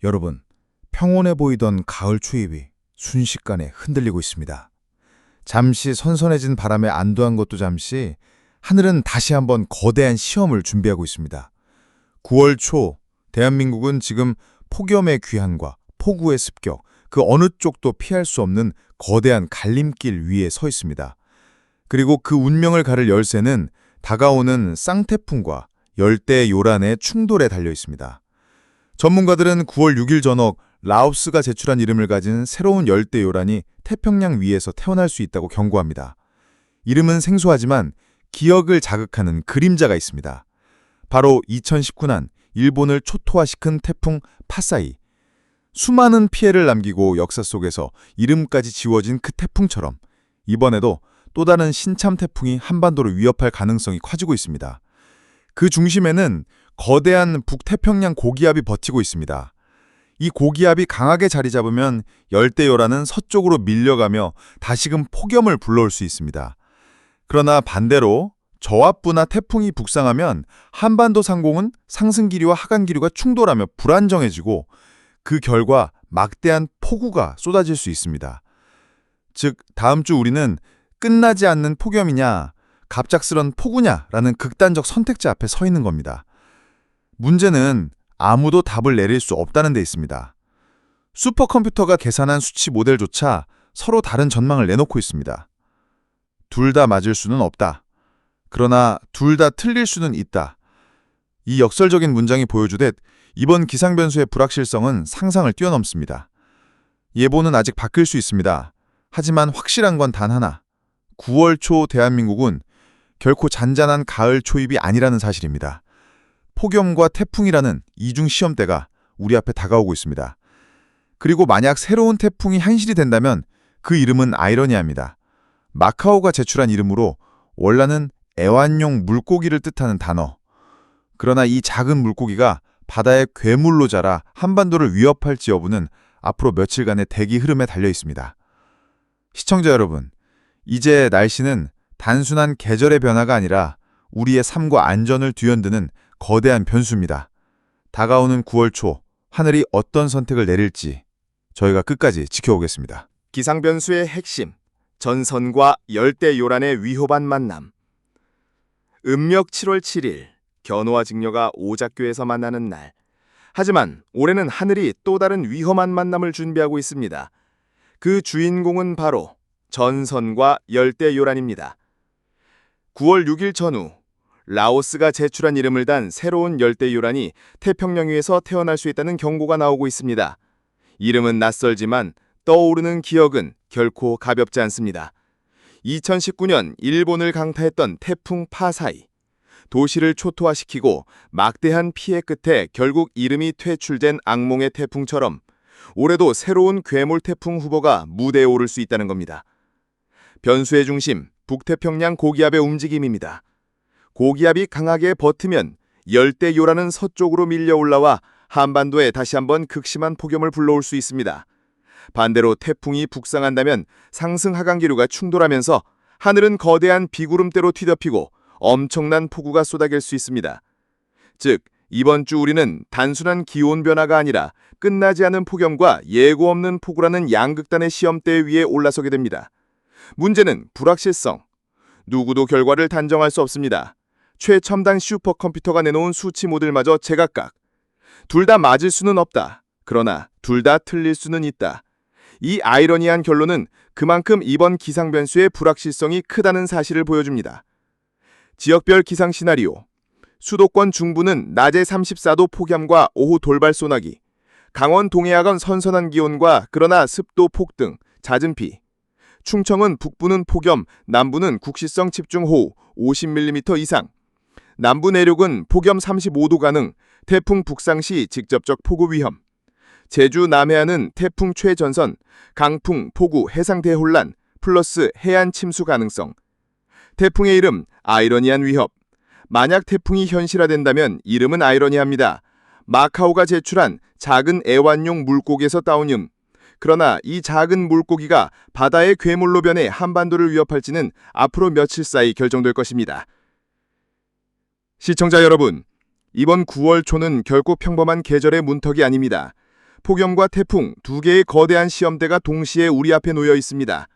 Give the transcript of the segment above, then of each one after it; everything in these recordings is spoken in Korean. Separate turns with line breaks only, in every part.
여러분, 평온해 보이던 가을 초입이 순식간에 흔들리고 있습니다. 잠시 선선해진 바람에 안도한 것도 잠시, 하늘은 다시 한번 거대한 시험을 준비하고 있습니다. 9월 초, 대한민국은 지금 폭염의 귀환과 폭우의 습격, 그 어느 쪽도 피할 수 없는 거대한 갈림길 위에 서 있습니다. 그리고 그 운명을 가를 열쇠는 다가오는 쌍태풍과 열대 요란의 충돌에 달려 있습니다. 전문가들은 9월 6일 저녁 라오스가 제출한 이름을 가진 새로운 열대 요란이 태평양 위에서 태어날 수 있다고 경고합니다. 이름은 생소하지만 기억을 자극하는 그림자가 있습니다. 바로 2019년 일본을 초토화시킨 태풍 파사이. 수많은 피해를 남기고 역사 속에서 이름까지 지워진 그 태풍처럼 이번에도 또 다른 신참 태풍이 한반도를 위협할 가능성이 커지고 있습니다. 그 중심에는 거대한 북태평양 고기압이 버티고 있습니다. 이 고기압이 강하게 자리 잡으면 열대요란은 서쪽으로 밀려가며 다시금 폭염을 불러올 수 있습니다. 그러나 반대로 저압부나 태풍이 북상하면 한반도 상공은 상승기류와 하강기류가 충돌하며 불안정해지고 그 결과 막대한 폭우가 쏟아질 수 있습니다. 즉, 다음 주 우리는 끝나지 않는 폭염이냐, 갑작스런 폭우냐라는 극단적 선택지 앞에 서 있는 겁니다. 문제는 아무도 답을 내릴 수 없다는 데 있습니다. 슈퍼컴퓨터가 계산한 수치 모델조차 서로 다른 전망을 내놓고 있습니다. 둘 다 맞을 수는 없다. 그러나 둘 다 틀릴 수는 있다. 이 역설적인 문장이 보여주듯 이번 기상 변수의 불확실성은 상상을 뛰어넘습니다. 예보는 아직 바뀔 수 있습니다. 하지만 확실한 건 단 하나. 9월 초 대한민국은 결코 잔잔한 가을 초입이 아니라는 사실입니다. 폭염과 태풍이라는 이중 시험대가 우리 앞에 다가오고 있습니다. 그리고 만약 새로운 태풍이 현실이 된다면 그 이름은 아이러니합니다. 마카오가 제출한 이름으로 원래는 애완용 물고기를 뜻하는 단어. 그러나 이 작은 물고기가 바다의 괴물로 자라 한반도를 위협할지 여부는 앞으로 며칠간의 대기 흐름에 달려 있습니다. 시청자 여러분, 이제 날씨는 단순한 계절의 변화가 아니라 우리의 삶과 안전을 뒤흔드는 거대한 변수입니다. 다가오는 9월 초, 하늘이 어떤 선택을 내릴지 저희가 끝까지 지켜보겠습니다.
기상 변수의 핵심, 전선과 열대 요란의 위협한 만남. 음력 7월 7일, 견호와 직녀가 오작교에서 만나는 날. 하지만 올해는 하늘이 또 다른 위험한 만남을 준비하고 있습니다. 그 주인공은 바로 전선과 열대 요란입니다. 9월 6일 전후, 라오스가 제출한 이름을 단 새로운 열대 요란이 태평양 위에서 태어날 수 있다는 경고가 나오고 있습니다. 이름은 낯설지만 떠오르는 기억은 결코 가볍지 않습니다. 2019년 일본을 강타했던 태풍 파사이. 도시를 초토화시키고 막대한 피해 끝에 결국 이름이 퇴출된 악몽의 태풍처럼 올해도 새로운 괴물 태풍 후보가 무대에 오를 수 있다는 겁니다. 변수의 중심, 북태평양 고기압의 움직임입니다. 고기압이 강하게 버티면 열대 요란은 서쪽으로 밀려 올라와 한반도에 다시 한번 극심한 폭염을 불러올 수 있습니다. 반대로 태풍이 북상한다면 상승 하강기류가 충돌하면서 하늘은 거대한 비구름대로 뒤덮이고 엄청난 폭우가 쏟아질 수 있습니다. 즉, 이번 주 우리는 단순한 기온 변화가 아니라 끝나지 않은 폭염과 예고 없는 폭우라는 양극단의 시험대 위에 올라서게 됩니다. 문제는 불확실성. 누구도 결과를 단정할 수 없습니다. 최첨단 슈퍼컴퓨터가 내놓은 수치 모델마저 제각각. 둘 다 맞을 수는 없다. 그러나 둘 다 틀릴 수는 있다. 이 아이러니한 결론은 그만큼 이번 기상 변수의 불확실성이 크다는 사실을 보여줍니다. 지역별 기상 시나리오. 수도권 중부는 낮에 34도 폭염과 오후 돌발 소나기. 강원 동해안은 선선한 기온과 그러나 습도 폭등, 잦은 비. 충청은 북부는 폭염, 남부는 국시성 집중호우 50mm 이상. 남부 내륙은 폭염 35도 가능, 태풍 북상 시 직접적 폭우 위험. 제주 남해안은 태풍 최전선, 강풍, 폭우, 해상 대혼란, 플러스 해안 침수 가능성. 태풍의 이름, 아이러니한 위협. 만약 태풍이 현실화된다면 이름은 아이러니합니다. 마카오가 제출한 작은 애완용 물고기에서 따온 이름. 그러나 이 작은 물고기가 바다의 괴물로 변해 한반도를 위협할지는 앞으로 며칠 사이 결정될 것입니다. 시청자 여러분, 이번 9월 초는 결코 평범한 계절의 문턱이 아닙니다. 폭염과 태풍 두 개의 거대한 시험대가 동시에 우리 앞에 놓여 있습니다.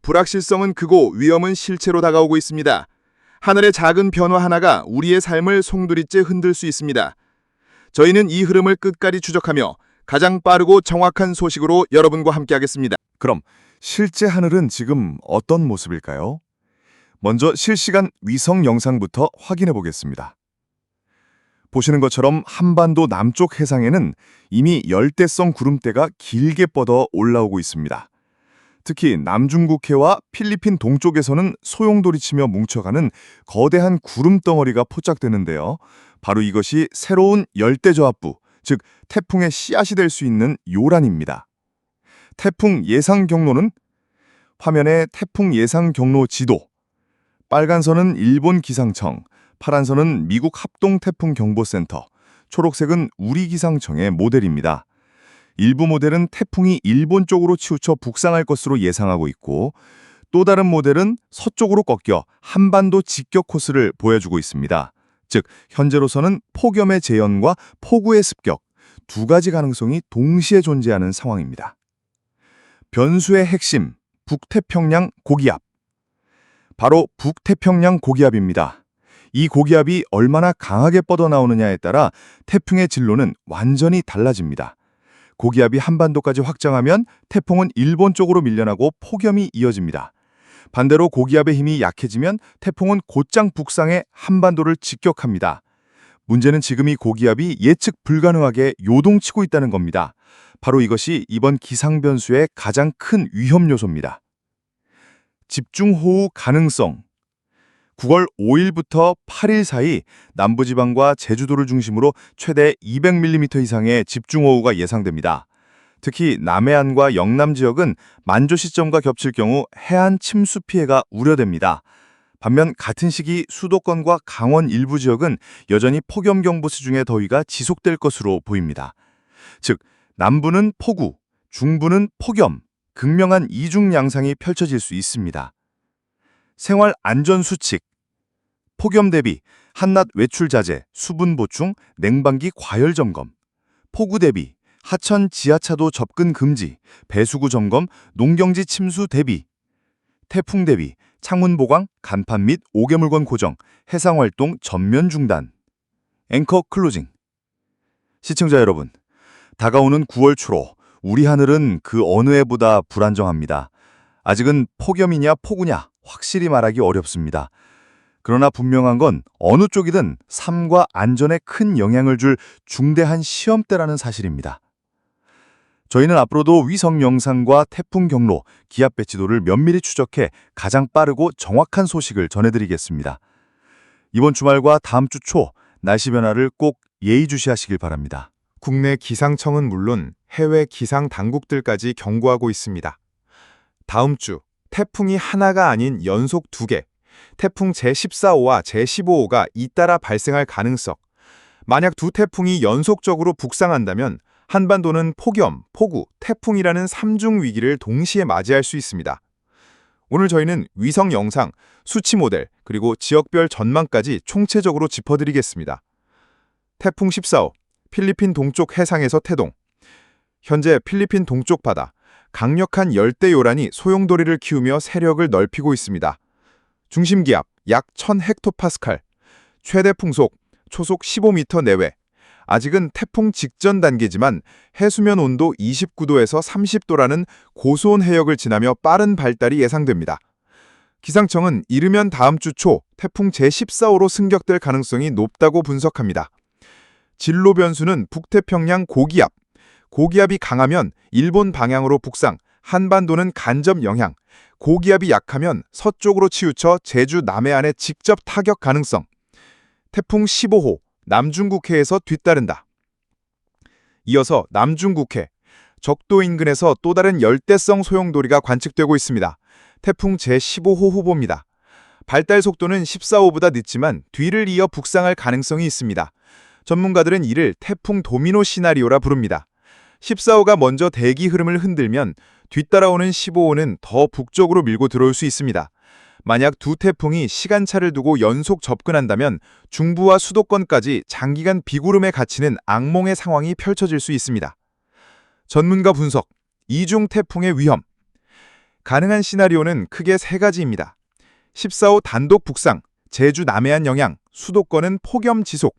불확실성은 크고 위험은 실체로 다가오고 있습니다. 하늘의 작은 변화 하나가 우리의 삶을 송두리째 흔들 수 있습니다. 저희는 이 흐름을 끝까지 추적하며 가장 빠르고 정확한 소식으로 여러분과 함께하겠습니다.
그럼 실제 하늘은 지금 어떤 모습일까요? 먼저 실시간 위성 영상부터 확인해 보겠습니다. 보시는 것처럼 한반도 남쪽 해상에는 이미 열대성 구름대가 길게 뻗어 올라오고 있습니다. 특히 남중국해와 필리핀 동쪽에서는 소용돌이치며 뭉쳐가는 거대한 구름 덩어리가 포착되는데요. 바로 이것이 새로운 열대저압부, 즉 태풍의 씨앗이 될 수 있는 요란입니다. 태풍 예상 경로는 화면에 태풍 예상 경로 지도, 빨간 선은 일본 기상청, 파란 선은 미국 합동태풍경보센터, 초록색은 우리 기상청의 모델입니다. 일부 모델은 태풍이 일본 쪽으로 치우쳐 북상할 것으로 예상하고 있고, 또 다른 모델은 서쪽으로 꺾여 한반도 직격 코스를 보여주고 있습니다. 즉, 현재로서는 폭염의 재현과 폭우의 습격, 두 가지 가능성이 동시에 존재하는 상황입니다. 변수의 핵심, 북태평양 고기압. 바로 북태평양 고기압입니다. 이 고기압이 얼마나 강하게 뻗어나오느냐에 따라 태풍의 진로는 완전히 달라집니다. 고기압이 한반도까지 확장하면 태풍은 일본 쪽으로 밀려나고 폭염이 이어집니다. 반대로 고기압의 힘이 약해지면 태풍은 곧장 북상해 한반도를 직격합니다. 문제는 지금 이 고기압이 예측 불가능하게 요동치고 있다는 겁니다. 바로 이것이 이번 기상변수의 가장 큰 위험 요소입니다. 집중호우 가능성. 9월 5일부터 8일 사이 남부지방과 제주도를 중심으로 최대 200mm 이상의 집중호우가 예상됩니다. 특히 남해안과 영남 지역은 만조 시점과 겹칠 경우 해안 침수 피해가 우려됩니다. 반면 같은 시기 수도권과 강원 일부 지역은 여전히 폭염경보 수준의 더위가 지속될 것으로 보입니다. 즉, 남부는 폭우, 중부는 폭염, 극명한 이중 양상이 펼쳐질 수 있습니다. 생활 안전 수칙. 폭염 대비, 한낮 외출 자제, 수분 보충, 냉방기 과열 점검. 폭우 대비, 하천 지하차도 접근 금지, 배수구 점검, 농경지 침수 대비. 태풍 대비, 창문 보강, 간판 및 오개물건 고정, 해상 활동 전면 중단. 앵커 클로징. 시청자 여러분, 다가오는 9월 초로 우리 하늘은 그 어느 해보다 불안정합니다. 아직은 폭염이냐 폭우냐 확실히 말하기 어렵습니다. 그러나 분명한 건 어느 쪽이든 삶과 안전에 큰 영향을 줄 중대한 시험대라는 사실입니다. 저희는 앞으로도 위성 영상과 태풍 경로, 기압 배치도를 면밀히 추적해 가장 빠르고 정확한 소식을 전해드리겠습니다. 이번 주말과 다음 주 초 날씨 변화를 꼭 예의주시하시길 바랍니다.
국내 기상청은 물론 해외 기상 당국들까지 경고하고 있습니다. 다음 주 태풍이 하나가 아닌 연속 2개, 태풍 제14호와 제15호가 잇따라 발생할 가능성. 만약 두 태풍이 연속적으로 북상한다면 한반도는 폭염, 폭우, 태풍이라는 3중 위기를 동시에 맞이할 수 있습니다. 오늘 저희는 위성 영상, 수치 모델, 그리고 지역별 전망까지 총체적으로 짚어드리겠습니다. 태풍 14호, 필리핀 동쪽 해상에서 태동. 현재 필리핀 동쪽 바다, 강력한 열대 요란이 소용돌이를 키우며 세력을 넓히고 있습니다. 중심 기압 약 1000헥토파스칼, 최대 풍속 초속 15m 내외. 아직은 태풍 직전 단계지만 해수면 온도 29도에서 30도라는 고수온 해역을 지나며 빠른 발달이 예상됩니다. 기상청은 이르면 다음 주 초 태풍 제14호로 승격될 가능성이 높다고 분석합니다. 진로 변수는 북태평양 고기압. 고기압이 강하면 일본 방향으로 북상, 한반도는 간접 영향. 고기압이 약하면 서쪽으로 치우쳐 제주 남해안에 직접 타격 가능성. 태풍 15호, 남중국해에서 뒤따른다. 이어서 남중국해, 적도 인근에서 또 다른 열대성 소용돌이가 관측되고 있습니다. 태풍 제15호 후보입니다. 발달 속도는 14호보다 늦지만 뒤를 이어 북상할 가능성이 있습니다. 전문가들은 이를 태풍 도미노 시나리오라 부릅니다. 14호가 먼저 대기 흐름을 흔들면 뒤따라오는 15호는 더 북쪽으로 밀고 들어올 수 있습니다. 만약 두 태풍이 시간차를 두고 연속 접근한다면 중부와 수도권까지 장기간 비구름에 갇히는 악몽의 상황이 펼쳐질 수 있습니다. 전문가 분석, 이중 태풍의 위험. 가능한 시나리오는 크게 세 가지입니다. 14호 단독 북상, 제주 남해안 영향, 수도권은 폭염 지속.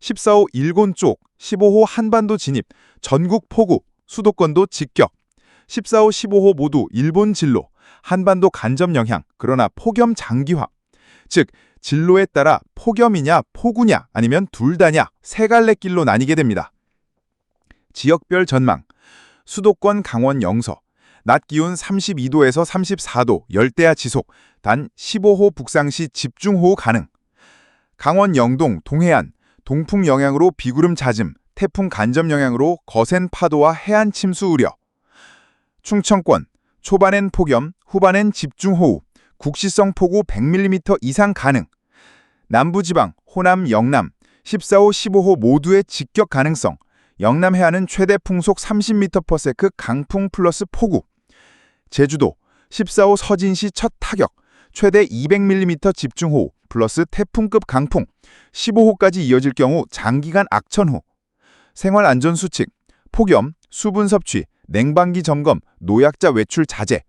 14호 일본 쪽, 15호 한반도 진입, 전국 폭우, 수도권도 직격. 14호, 15호 모두 일본 진로, 한반도 간접 영향, 그러나 폭염 장기화. 즉, 진로에 따라 폭염이냐 폭우냐 아니면 둘 다냐 세 갈래 길로 나뉘게 됩니다. 지역별 전망. 수도권 강원 영서. 낮 기온 32도에서 34도, 열대야 지속, 단 15호 북상 시 집중호우 가능. 강원 영동, 동해안, 동풍 영향으로 비구름 잦음, 태풍 간접 영향으로 거센 파도와 해안 침수 우려. 충청권, 초반엔 폭염, 후반엔 집중호우, 국시성 폭우 100mm 이상 가능. 남부지방, 호남, 영남, 14호, 15호 모두의 직격 가능성. 영남 해안은 최대 풍속 30m/s 강풍 플러스 폭우. 제주도, 14호 서진시 첫 타격, 최대 200mm 집중호우 플러스 태풍급 강풍, 15호까지 이어질 경우 장기간 악천후. 생활안전수칙, 폭염, 수분 섭취, 냉방기 점검, 노약자 외출 자제.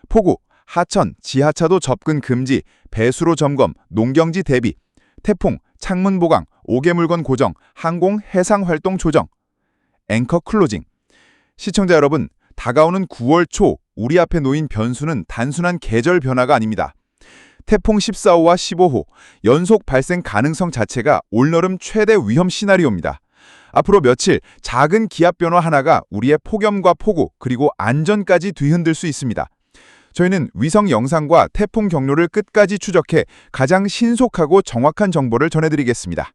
폭우, 하천, 지하차도 접근 금지, 배수로 점검, 농경지 대비. 태풍, 창문 보강, 옥외 물건 고정, 항공, 해상 활동 조정. 앵커 클로징. 시청자 여러분, 다가오는 9월 초 우리 앞에 놓인 변수는 단순한 계절 변화가 아닙니다. 태풍 14호와 15호, 연속 발생 가능성 자체가 올여름 최대 위험 시나리오입니다. 앞으로 며칠 작은 기압 변화 하나가 우리의 폭염과 폭우 그리고 안전까지 뒤흔들 수 있습니다. 저희는 위성 영상과 태풍 경로를 끝까지 추적해 가장 신속하고 정확한 정보를 전해드리겠습니다.